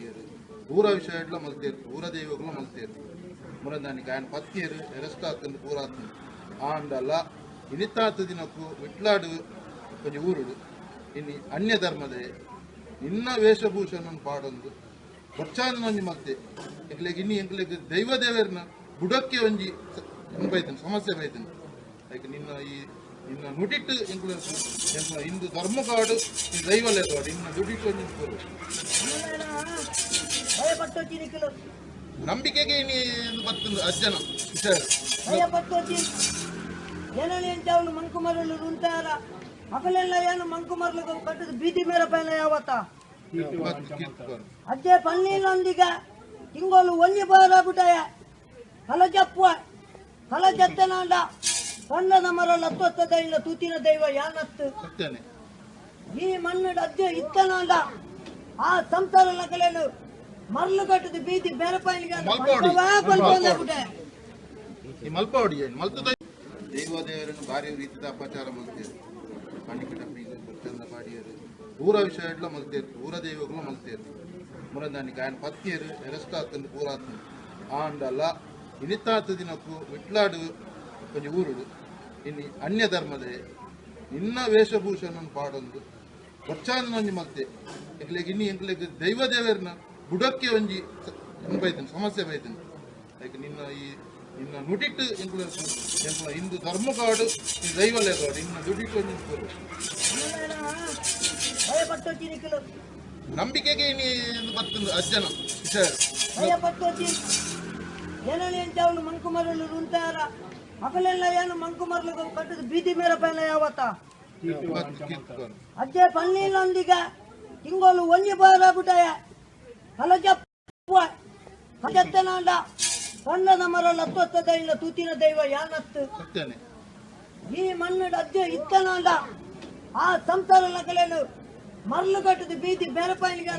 పాడియారు ఊర విషయంలో మల్తేరు ఊర దైవకులు మల్తేరు మురందానికి ఆయన పత్తియరు ఎరస్టాతుంది పూరాతుంది ఆండల ఇనితాತು ದಿನಕ್ಕೂ ವಿಟ್ಲಾಡು ಕೊಂಚ ಊರುಡು ಇನ್ನು ಅನ್ಯ ಧರ್ಮದೇ ಇನ್ನ ವೇಷಭೂಷಣ ಪಾಡೊಂದು ಬಚ್ಚಾದ ಒಂಜಿ ಮಲ್ತೆ ಎಂಕ್ಲೆಗ್ ಇನ್ನು ಎಂಕ್ಲೆಗ್ ದೈವ ದೇವರನ್ನ ಬುಡಕ್ಕೆ ಒಂಜಿ ಬೈತನು ಸಮಸ್ಯೆ ಬೈತನು ಲೈಕ್ ನಿನ್ನ ನುಡಿಟ್ಟು ಎಂಕ್ಲ ಇಂದು ಧರ್ಮ ಕಾಡು ದೈವ ಲೇಕಾಡು ಇನ್ನ ನುಡಿಟ್ಟು ಒಂಜಿ ನಂಬಿಕೆಗೆ ಬರ್ತಂದು ಅಜ್ಜನ ಏನೋ ಮಂಕುಮರಳು ಉಂಟಾರ ಮಕ್ಕಳೆಲ್ಲ ಏನು ಮಂಕುಮರಳು ಕಟ್ಟದು ಬೀದಿ ಮೇರ ಪೈನ ಯಾವತ್ತ ಅಜ್ಜೆ ಪನ್ನೀನೊಂದಿಗ ಹಿಂಗೋಲು ಒಂಜಿ ಬಾರಾಗುಟಾಯ ಕಲ ಜಪ್ಪುವ ಕಲ ಜತ್ತನಾಂಡ ಸಣ್ಣದ ಮರಳು ಹತ್ತೊತ್ತದ ಇಲ್ಲ ತೂತಿನ ದೈವ ಯಾನತ್ತು ಈ ಮಣ್ಣು ಅಜ್ಜೆ ಇತ್ತನಾಂಡ ಆ ಸಂಸಾರ ಲಕಲೇನು ಮರಳು ಕಟ್ಟದು ಬೀದಿ ಬೇರೆ ಪೈನಿಗೆ ದೈವದೇವರನ್ನು ಭಾರಿ ರೀತಿಯ ಅಪಚಾರ ಮಲ್ತೇರು ಕಣ್ಣಿಗೆ ಡಬ್ಬಿಗೆ ಚಂದ ಪಾಡಿಯರು ಊರ ವಿಷಯಡ್ಲ ಮಲ್ತೇರು ಊರ ದೈವಗಳು ಮಲ್ತೇರು ಮುರಂದಾనికి ఆయన పత్తియరు ఎరస్టాతుంది పూరాతుంది ఆండల ఇనితాತು ದಿನಕ್ಕೂ ವಿಟ್ಲಾಡು ಕೊಂಚ ಊರುಡು ಇನ್ನು ಅನ್ಯ ಧರ್ಮದೇ ಇನ್ನ ವೇಷಭೂಷಣ ಪಾಡೊಂದು ಬಚ್ಚಾದ ಒಂಜಿ ಮಲ್ತೆ ಎಂಕ್ಲೆಗ್ ಇನ್ನು ಎಂಕ್ಲೆಗ್ ದೈವ ದೇವರನ್ನ ಬುಡಕ್ಕೆ ಒಂಜಿ ಬೈತನು ಸಮಸ್ಯೆ ಬೈತನು ಲೈಕ್ ನಿನ್ನ ನುಡಿಟ್ಟು ಎಂಕ್ಲ ಇಂದು ಧರ್ಮ ಕಾಡು ದೈವ ಲೇಕಾಡು ಇನ್ನ ನುಡಿಟ್ಟು ಒಂಜಿ ನಂಬಿಕೆಗೆ ಬರ್ತಂದು ಅಜ್ಜನ ಏನೋ ಮಂಕುಮರಳು ಉಂಟಾರ ಮಕ್ಕಳೆಲ್ಲ ಏನು ಮಂಕುಮರಳು ಕಟ್ಟದು ಬೀದಿ ಮೇರ ಪೈನ ಯಾವತ್ತ ಅಜ್ಜೆ ಪನ್ನೀನೊಂದಿಗ ಹಿಂಗೋಲು ಒಂಜಿ ಬಾರಾಗುಟಾಯ ಕಲ ಜಪ್ಪುವ ಜತ್ತನಾಂಡ ಸಣ್ಣದ ಮರಳು ಹತ್ತೊತ್ತದ ಇಲ್ಲ ತೂತಿನ ದೈವ ಯಾನತ್ತು ಈ ಮಣ್ಣು ಅಜ್ಜೆ ಇತ್ತನಾಂಡ ಆ ಸಂಸಾರ ಲಕಲೇನು ಮರಳು ಕಟ್ಟದು ಬೀದಿ ಬೇರೆ ಪೈನಿಗೆ